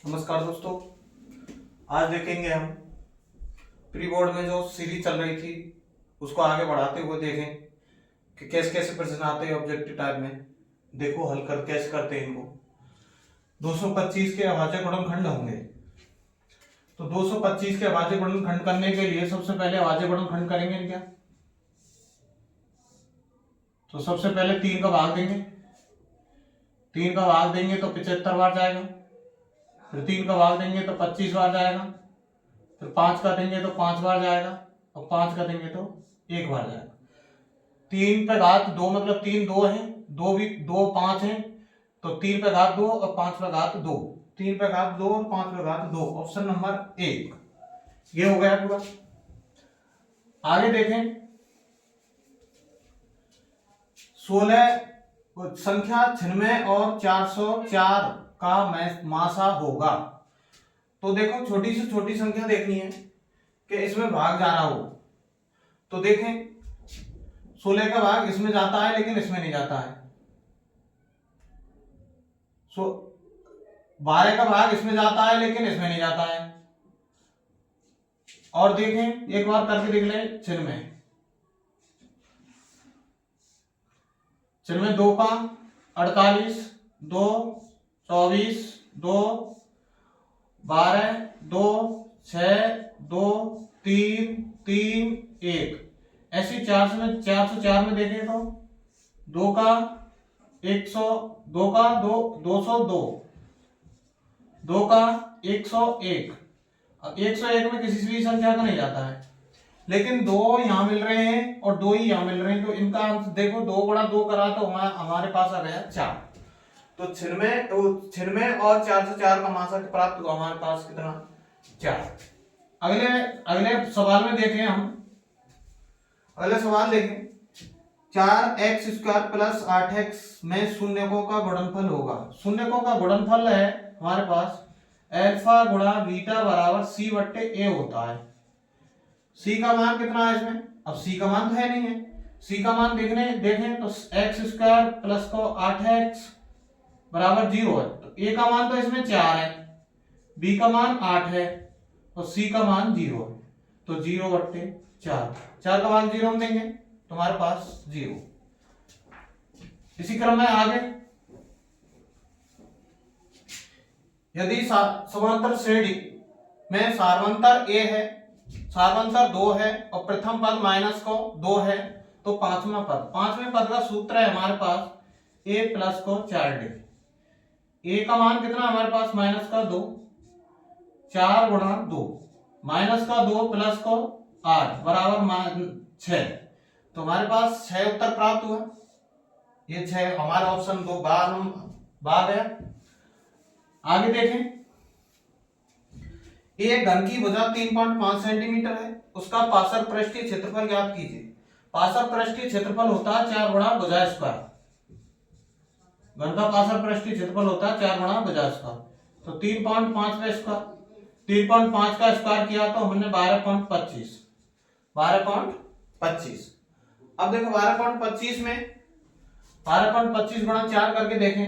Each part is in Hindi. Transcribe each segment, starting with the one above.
नमस्कार दोस्तों, आज देखेंगे हम प्री बोर्ड में जो सीरीज चल रही थी उसको आगे बढ़ाते हुए देखें कि कैसे कैसे प्रश्न आते हैं ऑब्जेक्टिव टाइप में। देखो हल कर कैसे करते हैं इनको। 225 के अभाज्य गुणनखंड होंगे, तो 225 के अभाज्य गुणनखंड करने के लिए सबसे पहले अभाज्य गुणनखंड करेंगे क्या। तो सबसे पहले 3 का भाग देंगे, 3 का भाग देंगे तो 75 बार जाएगा, फिर 3 का भाग देंगे तो 25 बार जाएगा, फिर 5 का देंगे तो 5 बार जाएगा, और 5 का देंगे तो 1 बार जाएगा। 3 पे घात 2 मतलब 3 2 है, 2 भी 2 5 है, तो 3 पे घात 2 और 5 पे घात 2, 3 पे घात 2 और 5 पे घात 2, ऑप्शन नंबर 1 ये हो गया पूरा। आगे देखें 16 संख्या 96 और 404 का मासा होगा। तो देखो छोटी से छोटी संख्या देखनी है कि इसमें भाग जा रहा हो, तो देखें 16 का भाग इसमें जाता है लेकिन इसमें नहीं जाता है, 12 का भाग इसमें जाता है लेकिन इसमें नहीं जाता है। और देखें एक बार करके देख ले 96 2 का 48, 2 24, 2 12, 2 6, 2 3 3 1, ऐसी 404 में देखें तो 2 का 100, 2 का 202, 2 का 101। अब 101 में किसी भी संख्या का नहीं जाता है, लेकिन 2 यहां मिल रहे हैं और 2 ही यहां मिल रहे हैं, तो इनका आंसर देखो 2 गुणा 2 करा तो हमारे पास आ गया 4। तो 96 और 404 का मासा प्राप्त हुआ हमारे पास कितना 4। अगले सवाल में देखें हम, अगले सवाल देखें 4x² प्लस 8x में शून्यकों का गुणनफल होगा। शून्यकों का गुणनफल है हमारे पास अल्फा गुणा बीटा बराबर c बट्टे a होता है। c का मान कितना है इसमें, अब c का मान तो है नहीं है, c का मान देखें तो x² प्लस को 8x बराबर 0 है, तो a का मान तो इसमें 4 है, b का मान 8 है और c का मान 0 है, तो 0 बट्टे 4, 4 का भाग 0 हम देंगे तो हमारे पास 0। इसी क्रम में आगे यदि समांतर श्रेणी में सार्वंतर a है, सार्वंतर 2 है और प्रथम पद माइनस को 2 है, तो पांचवें पद का सूत्र है हमारे पास a प्लस को 4d। a का मान कितना हमारे पास माइनस का 2, 4 गुणा 2, माइनस का 2 प्लस को 8 बराबर 6, तो हमारे पास 6 उत्तर प्राप्त हुआ। ये 6 हमारा ऑप्शन 2 बार है। आगे देखें एक घन की भुजा 3.5 सेंटीमीटर है, उसका पार्श्व पृष्ठीय क्षेत्रफल ज्ञात कीजिए। पार्श्व पृष्ठीय क्षेत्रफल होता है 4 गुणा भुजा स्क्वायर, घन का पार्श्व पृष्ठीय क्षेत्रफल होता है 4 गुणा भुजा स्क्वायर, तो 3.5 का स्क्वायर, 3.5 का स्क्वायर किया तो हमने 12.25 अब देखो 12.25 में 12.25 गुणा 4 करके देखें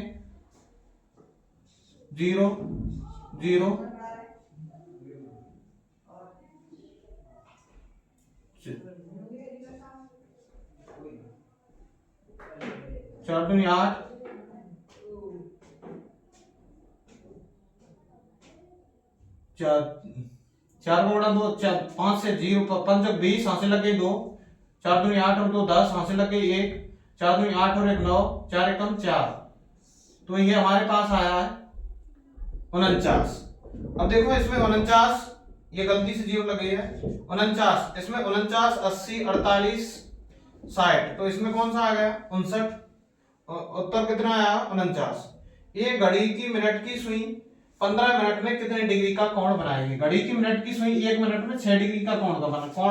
0 0 4 दूनी 8, 4 गुणा 2 5 से 0 5 20, हाथ से लग गई 2, 4 दूनी 8 और 2 10, हाथ से लग गई 1, 4 दूनी 8 और 1 9, 4 एकम 4, तो ये हमारे पास आया है 49। अब देखो इसमें 49 ये गलती से 0 लग गई है, 49 इसमें 49 80 48 60, तो इसमें कौन सा आ गया 59, उत्तर कितना आया 49। ये घड़ी की मिनट की सुई 15 मिनट में कितने डिग्री का कोण बनाएगी। घड़ी की मिनट की सुई 1 मिनट में 6 डिग्री का कोण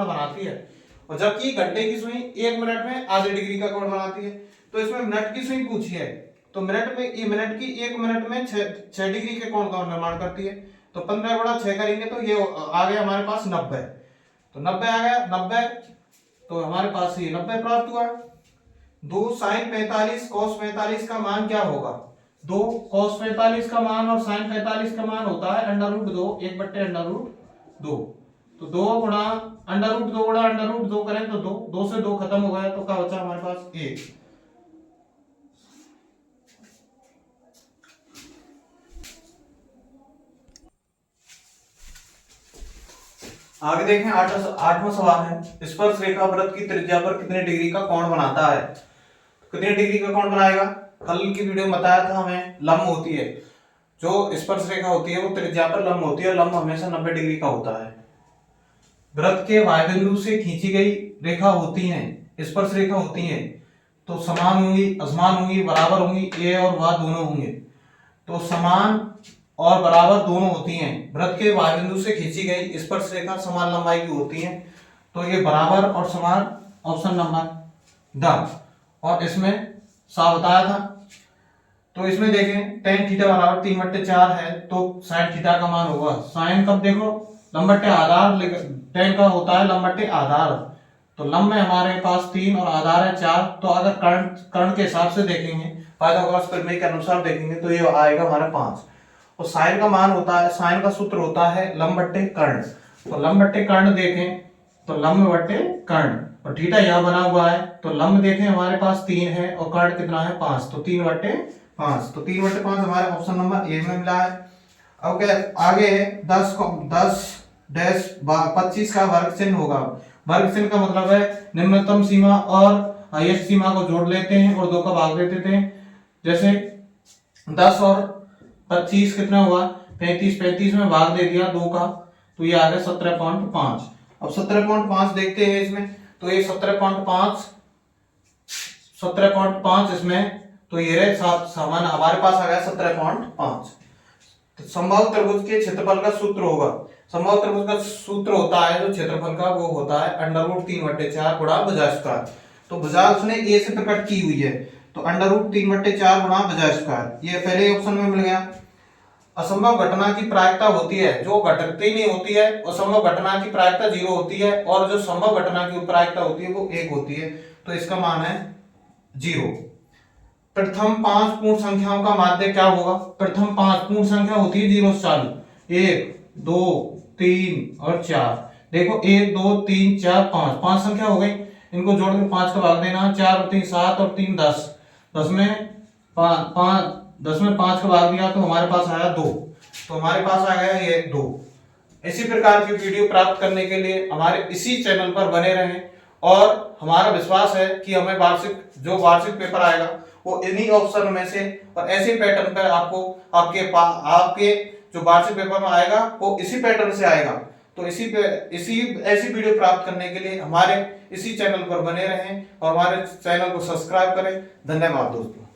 बनाती है, और जबकि घंटे की सुई 1 मिनट में आधे डिग्री का कोण बनाती है। तो इसमें मिनट की सुई पूछी है, तो मिनट में ये मिनट की 1 मिनट में 6 डिग्री के कोण का निर्माण करती है, तो 15 गुणा 6 करेंगे तो ये आ गया हमारे पास 90, तो 90 आ गया 90, तो हमारे पास ये 90 प्राप्त हुआ। 2 sin 45 cos 45 का मान क्या होगा। 2 cos 45 का मान और sin 45 का मान होता है √2 1/√2। तो 2 गुणा √2 गुणा √2 करें तो 2 से 2 खत्म हो गया, तो क्या बचा हमारे पास 1। आगे देखें, आठवां सवाल है, स्पर्श रेखा वृत्त की त्रिज्या पर कितने डिग्री का कोण बनाता है। कितने डिग्री का कोण बनाएगा, कल की वीडियो में बताया था हमें लंब होती है, जो स्पर्श रेखा होती है वो त्रिज्या पर लंब होती है, लंब हमेशा 90 डिग्री का होता है। वृत्त के वाय बिंदु से खींची गई रेखा होती है, स्पर्श रेखा होती है, तो समान होंगी, असमान होंगी, बराबर होंगी, ए और वह दोनों होंगे। तो समान और बराबर दोनों होती हैं। वृत्त के वाय बिंदु से खींची गई स्पर्श रेखा समान लंबाई की होती है, तो ये बराबर और समान, ऑप्शन नंबर ड। और इसमें सा बताया था, तो इसमें देखें tan थीटा बराबर 3/4 है, तो sin थीटा का मान होगा, sin कब देखो लंब बट्टे आधार, tan का होता है लंब बट्टे आधार, तो लंब में हमारे पास 3 और आधार है 4, तो अगर कर्ण के हिसाब से देखेंगे, पाइथागोरस प्रमेय के अनुसार देखेंगे तो ये आएगा हमारा 5। और साइन का मान होता है, साइन का सूत्र होता है लंब बट्टे कर्ण, तो लंब बट्टे कर्ण देखें तो लंब बट्टे कर्ण, और थीटा यहाँ बना हुआ है, तो लंब देखें हमारे पास 3 है और कर्ण कितना है 5, तो 3/5, तो 3/5 हमारे ऑप्शन नंबर ए में मिला है। अब क्या आगे 10-25 का वर्ग चिन्ह होगा। वर्ग चिन्ह का मतलब है निम्नतम सीमा और हाईएस्ट सीमा को जोड़ लेते हैं और 2 का भाग दे देते हैं। जैसे 10 और 25 कितना हुआ 35 में भाग दे दिया 2 का, तो ये आ गया 17.5। अब 17.5 देखते हैं इसमें, तो ये 17.5 इसमें, तो ये रहे समान हमारे पास आ गया 17.5। तो समबाहु त्रिभुज के क्षेत्रफल का सूत्र होगा, समबाहु त्रिभुज का सूत्र होता है जो क्षेत्रफल का, वो होता है √3/4 गुणा भुजा स्क्वायर। तो भुजा उसने ए से प्रकट की हुई है, तो √3/4 गुणा भुजा स्क्वायर, ये पहले ऑप्शन में मिल गया। असंभव घटना की प्रायिकता होती है, जो घटती नहीं होती है, असंभव घटना की प्रायिकता 0 होती है, और जो संभव घटना की प्रायिकता होती है वो 1 होती है, तो इसका मान है 0। प्रथम 5 पूर्ण संख्याओं का माध्य क्या होगा। प्रथम 5 पूर्ण संख्या होती है 0 से चालू, 1 2 3 और 4। देखो 1 2 3 4 5 संख्या हो गई, इनको जोड़ के 5 का भाग देना, 4 और 3 7 और 3 10, 10 में 5 का भाग दिया तो हमारे पास आया 2, तो हमारे पास आ गया ये 2। इसी प्रकार की वीडियो प्राप्त करने के लिए हमारे इसी चैनल पर बने रहें, और हमारा विश्वास है कि हमें वार्षिक पेपर आएगा वो इन्हीं ऑप्शन में से और ऐसे पैटर्न पर आपको आपके जो वार्षिक पेपर में आएगा वो इसी पैटर्न से आएगा। तो ऐसी वीडियो प्राप्त करने के लिए हमारे इसी चैनल पर बने रहें और हमारे चैनल को सब्सक्राइब करें। धन्यवाद दोस्तों।